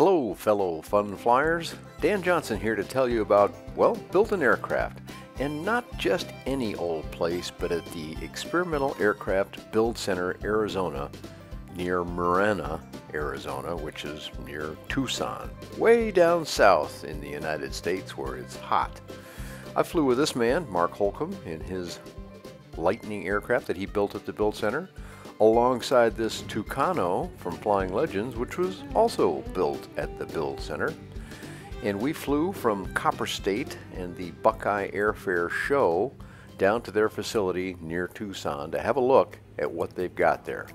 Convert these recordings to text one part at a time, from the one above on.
Hello, fellow fun flyers. Dan Johnson here to tell you about, well, built an aircraft. And not just any old place, but at the Experimental Aircraft Build Center, Arizona, near Marana, Arizona, which is near Tucson, way down south in the United States where it's hot. I flew with this man, Mark Holcomb, in his Lightning aircraft that he built at the Build Center, alongside this Tucano from Flying Legends, which was also built at the Build Center. And we flew from Copper State and the Buckeye Airfare Show down to their facility near Tucson to have a look at what they've got there.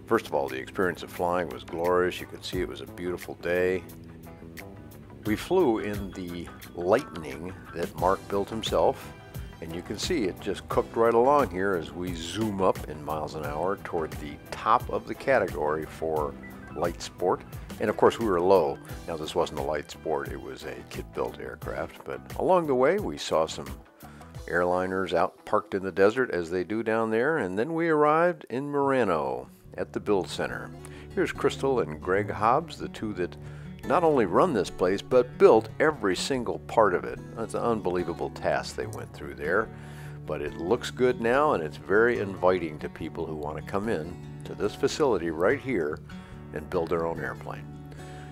First of all, the experience of flying was glorious. You could see it was a beautiful day. We flew in the Lightning that Mark built himself, and you can see it just cooked right along here as we zoom up in miles an hour toward the top of the category for light sport. And of course we were low. Now this wasn't a light sport, it was a kit-built aircraft, but along the way we saw some airliners out parked in the desert as they do down there, and then we arrived in Marano at the Build Center. Here's Crystal and Greg Hobbs, the two that not only run this place but built every single part of it. That's an unbelievable task they went through there, but it looks good now and it's very inviting to people who want to come in to this facility right here and build their own airplane.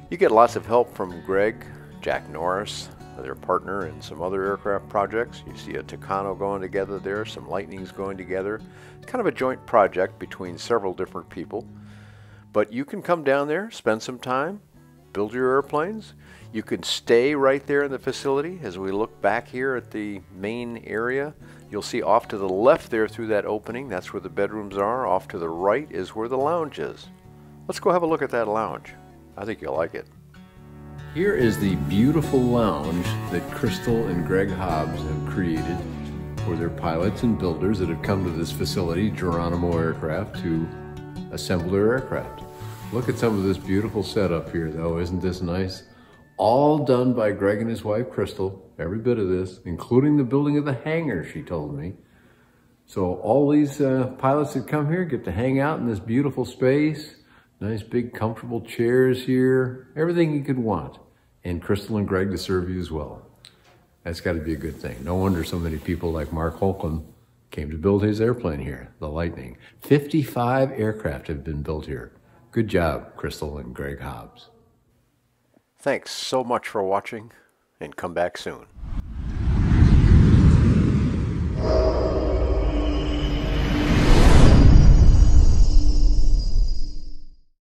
You get lots of help from Greg, Jack Norris, their partner in some other aircraft projects. You see a Tucano going together there, some Lightnings going together. Kind of a joint project between several different people. But you can come down there, spend some time, build your airplanes. You can stay right there in the facility. As we look back here at the main area, you'll see off to the left there through that opening, that's where the bedrooms are. Off to the right is where the lounge is. Let's go have a look at that lounge. I think you'll like it. Here is the beautiful lounge that Crystal and Greg Hobbs have created for their pilots and builders that have come to this facility, Geronimo Aircraft, to assemble their aircraft. Look at some of this beautiful setup here though, isn't this nice? All done by Greg and his wife Crystal, every bit of this, including the building of the hangar, she told me. So all these pilots that come here get to hang out in this beautiful space. Nice big comfortable chairs here, everything you could want. And Crystal and Greg to serve you as well. That's got to be a good thing. No wonder so many people like Mark Holcomb came to build his airplane here, the Lightning. 55 aircraft have been built here. Good job, Crystal and Greg Hobbs. Thanks so much for watching, and come back soon.